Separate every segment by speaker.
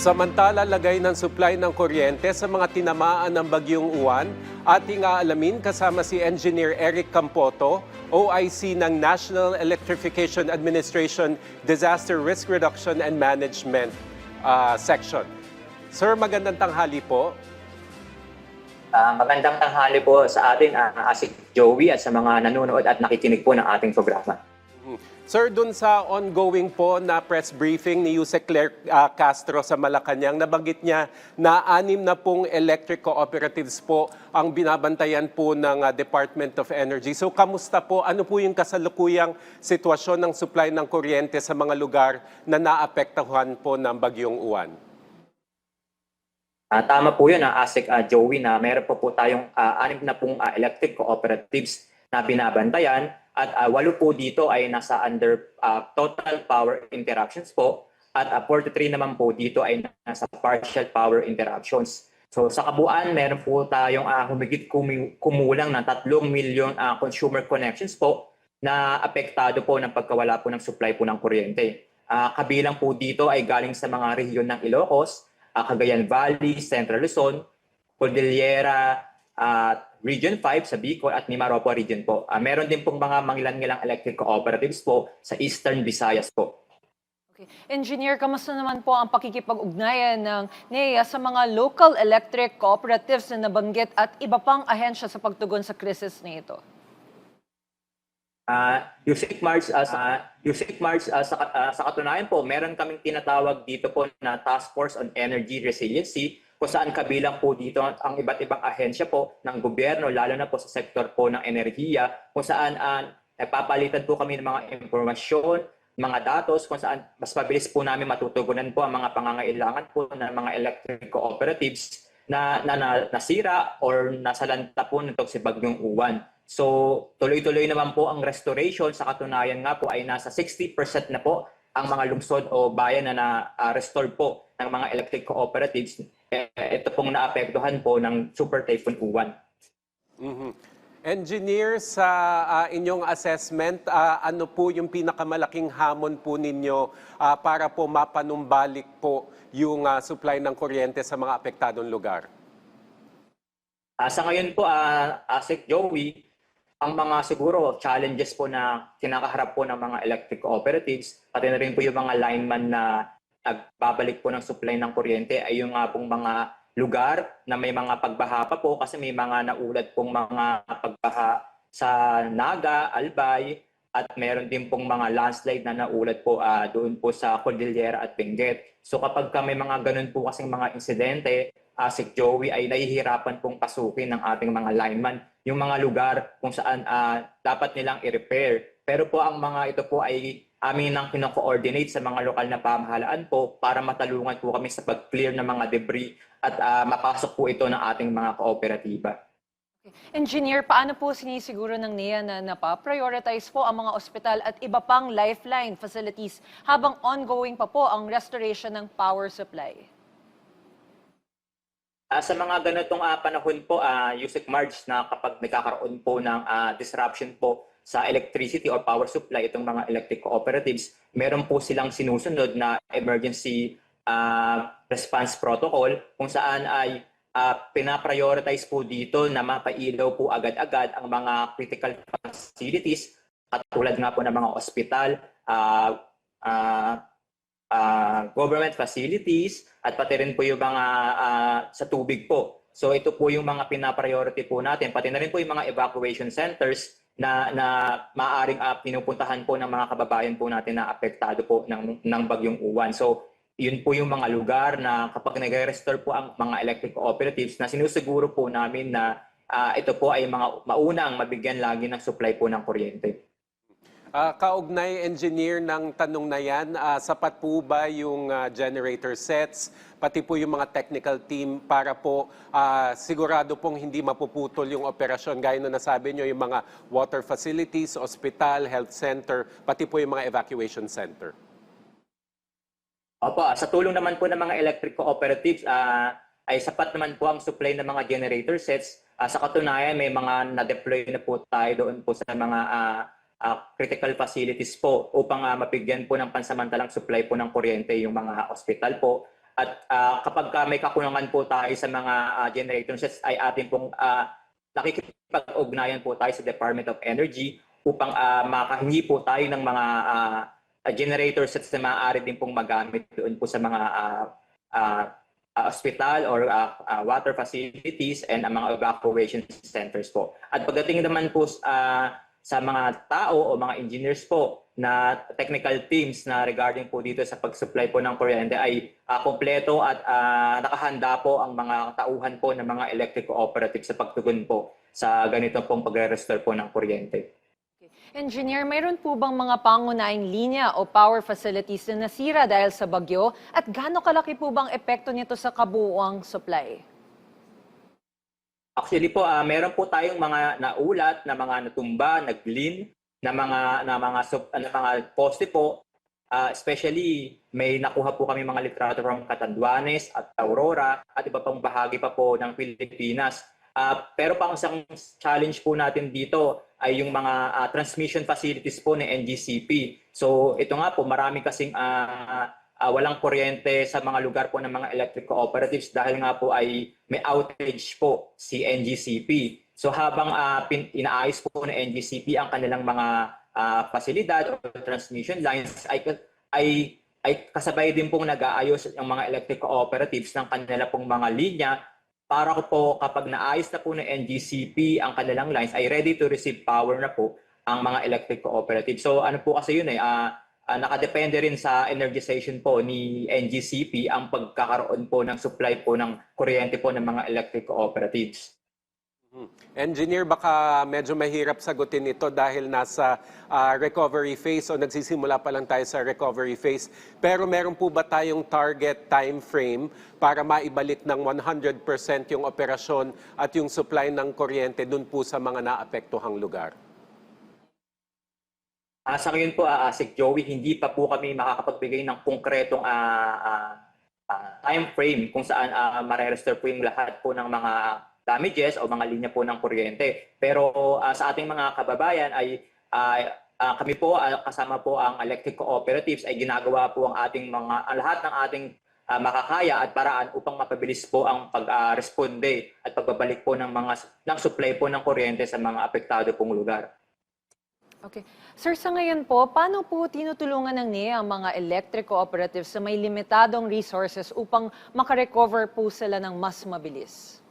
Speaker 1: Samantala, lagay ng supply ng kuryente sa mga tinamaan ng Bagyong Uwan, ating aalamin kasama si Engineer Eric Campoto, OIC ng National Electrification Administration Disaster Risk Reduction and Management Section. Sir, magandang tanghali po.
Speaker 2: Magandang tanghali po sa atin, Asik Joey, at sa mga nanonood at nakikinig po ng ating programa.
Speaker 1: Sir, dun sa ongoing po na press briefing ni Yusek Claire Castro sa Malacanang, nabanggit niya na 6 na pong electric cooperatives po ang binabantayan po ng Department of Energy. So, kamusta po? Ano po yung kasalukuyang sitwasyon ng supply ng kuryente sa mga lugar na naapektuhan po ng Bagyong Uwan?
Speaker 2: Tama po yun, Asik Joey, na meron po tayong 6 na pong electric cooperatives na binabantayan. At 8 po dito ay nasa under total power interruptions po. At 43 naman po dito ay nasa partial power interruptions. So sa kabuuan, meron po tayong humigit kumulang ng 3 million consumer connections po na apektado po ng pagkawala po ng supply po ng kuryente. Kabilang po dito ay galing sa mga rehiyon ng Ilocos, Cagayan Valley, Central Luzon, Cordillera, Region 5 sa Bicol at Mimaropa Region po. Meron din pong mga mangilan-ngilang electric cooperatives po sa Eastern Visayas po.
Speaker 3: Okay. Engineer, kamusta naman po ang pakikipag-ugnayan ng NEA sa mga local electric cooperatives na nabanggit at iba pang ahensya sa pagtugon sa krisis na ito?
Speaker 2: Yusek March, sa katunayan po, meron kaming tinatawag dito po na Task Force on Energy Resiliency, kung saan kabilang po dito ang iba't ibang ahensya po ng gobyerno, lalo na po sa sektor po ng enerhiya, kung saan nagpapalitan po kami ng mga impormasyon, mga datos, kung saan mas mabilis po namin matutugunan po ang mga pangangailangan po ng mga electric cooperatives na nasira or nasalanta po nitong si Bagyong Uwan. So tuloy-tuloy naman po ang restoration. Sa katunayan nga po ay nasa 60% na po ang mga lungsod o bayan na na-restore po ng mga electric cooperatives. Ito pong naapektuhan po ng Super Typhoon Uwan.
Speaker 1: Engineer, sa inyong assessment, ano po yung pinakamalaking hamon po ninyo para po mapanumbalik po yung supply ng kuryente sa mga apektadong lugar?
Speaker 2: Sa ngayon po, Asik Joey, ang mga siguro challenges po na kinakaharap po ng mga electric cooperatives, pati na rin po yung mga lineman na nagbabalik po ng supply ng kuryente ay yung pong mga lugar na may mga pagbaha pa po kasi may mga naulat pong mga pagbaha sa Naga, Albay, at meron din pong mga landslide na naulat po doon po sa Cordillera at Benguet. So kapag may mga ganun po kasing mga insidente, Asik Joey, ay nahihirapan pong pasukin ng ating mga lineman yung mga lugar kung saan dapat nilang i-repair. Pero po ang mga ito po ay amin nang kino-coordinate sa mga lokal na pamahalaan po para matalungan po kami sa pag-clear ng mga debris at mapasok po ito ng ating mga kooperatiba.
Speaker 3: Engineer, paano po sinisiguro ng NEA na napaprioritize po ang mga ospital at iba pang lifeline facilities habang ongoing pa po ang restoration ng power supply?
Speaker 2: Sa mga ganitong panahon po, Yusek March, na kapag nagkakaroon po ng disruption po sa electricity or power supply, itong mga electric cooperatives, meron po silang sinusunod na emergency response protocol kung saan ay pinaprioritize po dito na mapailaw po agad-agad ang mga critical facilities katulad nga po ng mga ospital, government facilities, at pati rin po yung mga sa tubig po. So ito po yung mga pinapriority po natin, pati na rin po yung mga evacuation centers na maaaring pinupuntahan po ng mga kababayan po natin na apektado po ng Bagyong Uwan. So yun po yung mga lugar na kapag nag-restore po ang mga electric cooperatives na sinusiguro po namin na ito po ay mga maunang mabigyan lagi ng supply po ng kuryente.
Speaker 1: Kaugnay, engineer, ng tanong na yan, sapat po ba yung generator sets, pati po yung mga technical team para po sigurado pong hindi mapuputol yung operasyon? Gaya na nasabi nyo, yung mga water facilities, hospital, health center, pati po yung mga evacuation center.
Speaker 2: Opo, sa tulong naman po ng mga electric cooperatives, ay sapat naman po ang supply ng mga generator sets. Sa katunayan, may mga na-deploy na po tayo doon po sa mga critical facilities po upang mapigyan po ng pansamantalang supply po ng kuryente yung mga hospital po. At kapag may kakulangan po tayo sa mga generator sets ay atin pong nakikipag-ugnayan po tayo sa Department of Energy upang makahingi po tayo ng mga generator sets na maaari din pong magamit doon po sa mga hospital or water facilities and mga evacuation centers po. At pagdating naman po sa mga tao o mga engineers po na technical teams na regarding po dito sa pag-supply po ng kuryente ay kompleto at nakahanda po ang mga tauhan po ng mga electric cooperatives sa pagtugon po sa ganito pong pagre-restore po ng kuryente.
Speaker 3: Engineer, mayroon po bang mga pangunahing linya o power facilities na nasira dahil sa bagyo? At gaano kalaki po bang epekto nito sa kabuuang supply?
Speaker 2: Actually po, meron po tayong mga naulat na mga natumba, naglin, na mga poste po. Especially, may nakuha po kami mga litrato from Catanduanes at Aurora at iba pang bahagi pa po ng Pilipinas. Pero pang isang challenge po natin dito ay yung mga transmission facilities po ng NGCP. So ito nga po, marami kasing walang kuryente sa mga lugar po ng mga electric cooperatives dahil nga po ay may outage po si NGCP. So habang inaayos po ng NGCP ang kanilang mga pasilidad o transmission lines ay kasabay din pong nag-aayos ang mga electric cooperatives ng kanila pong mga linya para po kapag naayos na po ng NGCP ang kanilang lines ay ready to receive power na po ang mga electric cooperatives. So ano po kasi yun nakadepende rin sa energization po ni NGCP ang pagkakaroon po ng supply po ng kuryente po ng mga electric cooperatives.
Speaker 1: Engineer, baka medyo mahirap sagutin ito dahil nasa recovery phase o nagsisimula pa lang tayo sa recovery phase. Pero meron po ba tayong target time frame para maibalik ng 100% yung operasyon at yung supply ng kuryente dun po sa mga naapektuhang lugar?
Speaker 2: Sa ngayon po, Asik Joey, hindi pa po kami makakapagbigay ng konkretong time frame kung saan mare-restore po yung lahat po ng mga damages o mga linya po ng kuryente. Pero sa ating mga kababayan ay kami po kasama po ang electric cooperatives ay ginagawa po ang lahat ng ating makakaya at paraan upang mapabilis po ang pag-responde at pagbabalik po ng supply po ng kuryente sa mga apektado pong lugar.
Speaker 3: Okay. Sir, sa ngayon po, paano po tinutulungan ng NEA ang mga electric cooperatives sa may limitadong resources upang makarecover po sila ng mas mabilis?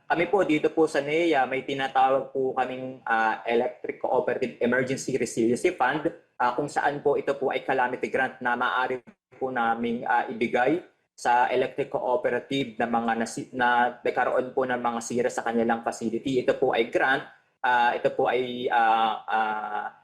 Speaker 2: Kami po dito po sa NEA, may tinatawag po kaming Electric Cooperative Emergency Resiliency Fund kung saan po ito po ay calamity grant na maaari po naming ibigay sa electric cooperative na nagkaroon po ng mga sira sa kanilang facility. Ito po ay grant. Ito po ay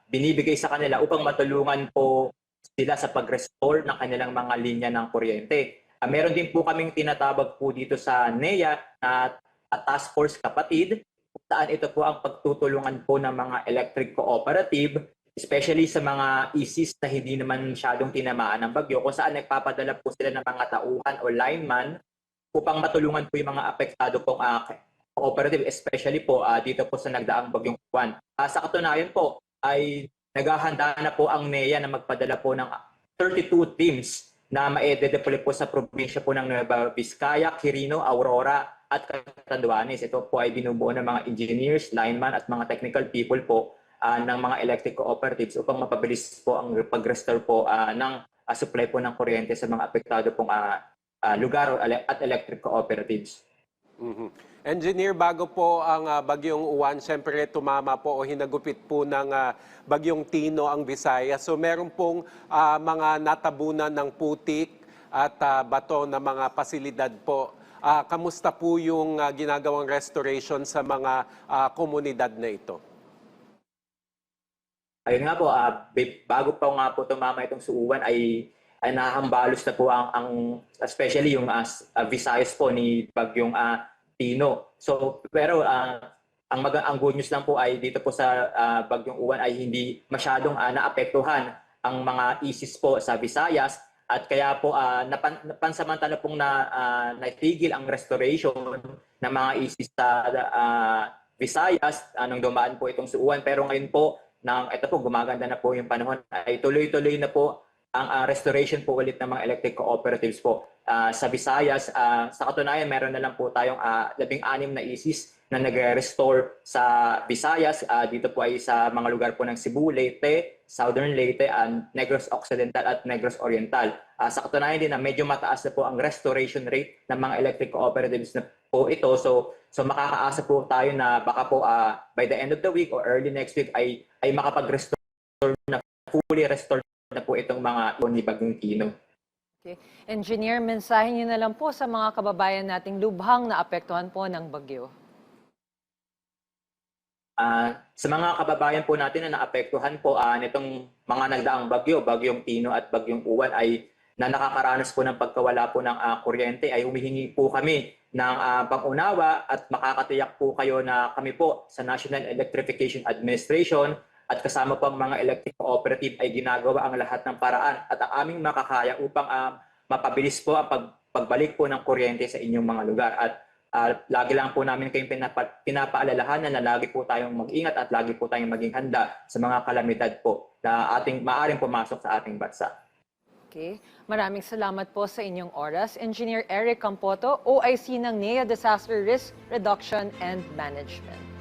Speaker 2: binibigay sa kanila upang matulungan po sila sa pag-restore ng kanilang mga linya ng kuryente. Meron din po kaming tinatawag po dito sa NEA na Task Force Kapatid, kung saan ito po ang pagtutulungan po ng mga electric cooperative, especially sa mga ECs na hindi naman masyadong tinamaan ng bagyo, kung saan nagpapadala po sila ng mga tauhan o lineman upang matulungan po yung mga apektado pong cooperative, especially po dito po sa nagdaang bagyong Juan. Sa katunayan po ay naghahanda na po ang NEA na magpadala po ng 32 teams na ma-deploy po sa probinsya po ng Nueva Vizcaya, Quirino, Aurora at Catanduanes. Ito po ay binubuo ng mga engineers, lineman at mga technical people po ng mga electric cooperatives upang mapabilis po ang pag-restore po ng supply po ng kuryente sa mga apektado pong lugar at electric cooperatives.
Speaker 1: Engineer, bago po ang Bagyong Uwan, siyempre tumama po o hinagupit po ng Bagyong Tino ang Visayas. So meron pong mga natabunan ng putik at bato na mga pasilidad po. Kamusta po yung ginagawang restoration sa mga komunidad na ito?
Speaker 2: Ayun nga po, bago pa nga po tumama itong suuwan ay nahambalos na po especially yung Visayas po ni Bagyong Tino. So pero ang good news lang po ay dito po sa Bagyong Uwan ay hindi masyadong naapektuhan ang mga ISIS po sa Visayas at kaya po pansamantala pong natigil ang restoration ng mga ISIS sa Visayas nung dumaan po itong suuwan. Pero ngayon po ito po gumaganda na po yung panahon ay tuloy-tuloy na po ang restoration po ulit ng mga electric cooperatives po. Sa Visayas, sa katunayan, meron na lang po tayong 16 na ECs na nagre-restore sa Visayas. Dito po ay sa mga lugar po ng Cebu, Leyte, Southern Leyte, and Negros Occidental at Negros Oriental. Sa katunayan din na medyo mataas na po ang restoration rate ng mga electric cooperatives na po ito. So makakaasa po tayo na baka po by the end of the week or early next week ay makapag-restore na, fully restored na po itong mga ni Bagong Tino.
Speaker 3: Okay. Engineer, mensahe niyo na lang po sa mga kababayan nating lubhang naapektuhan po ng bagyo.
Speaker 2: Sa mga kababayan po natin na naapektuhan po nitong mga nagdaang bagyo, Bagyong Tino at Bagyong Uwan ay na nakakaranas po ng pagkawala po ng kuryente, ay humihingi po kami ng pang-unawa at makakatiyak po kayo na kami po sa National Electrification Administration at kasama po ang mga electric cooperative ay ginagawa ang lahat ng paraan at ang aming makakaya upang mapabilis po ang pagbalik po ng kuryente sa inyong mga lugar. At lagi lang po namin kayong pinapaalalahanan na lagi po tayong mag-ingat at lagi po tayong maging handa sa mga kalamidad po na maaaring pumasok sa ating bansa.
Speaker 3: Okay. Maraming salamat po sa inyong oras. Engineer Eric Campoto, OIC ng NEA Disaster Risk Reduction and Management.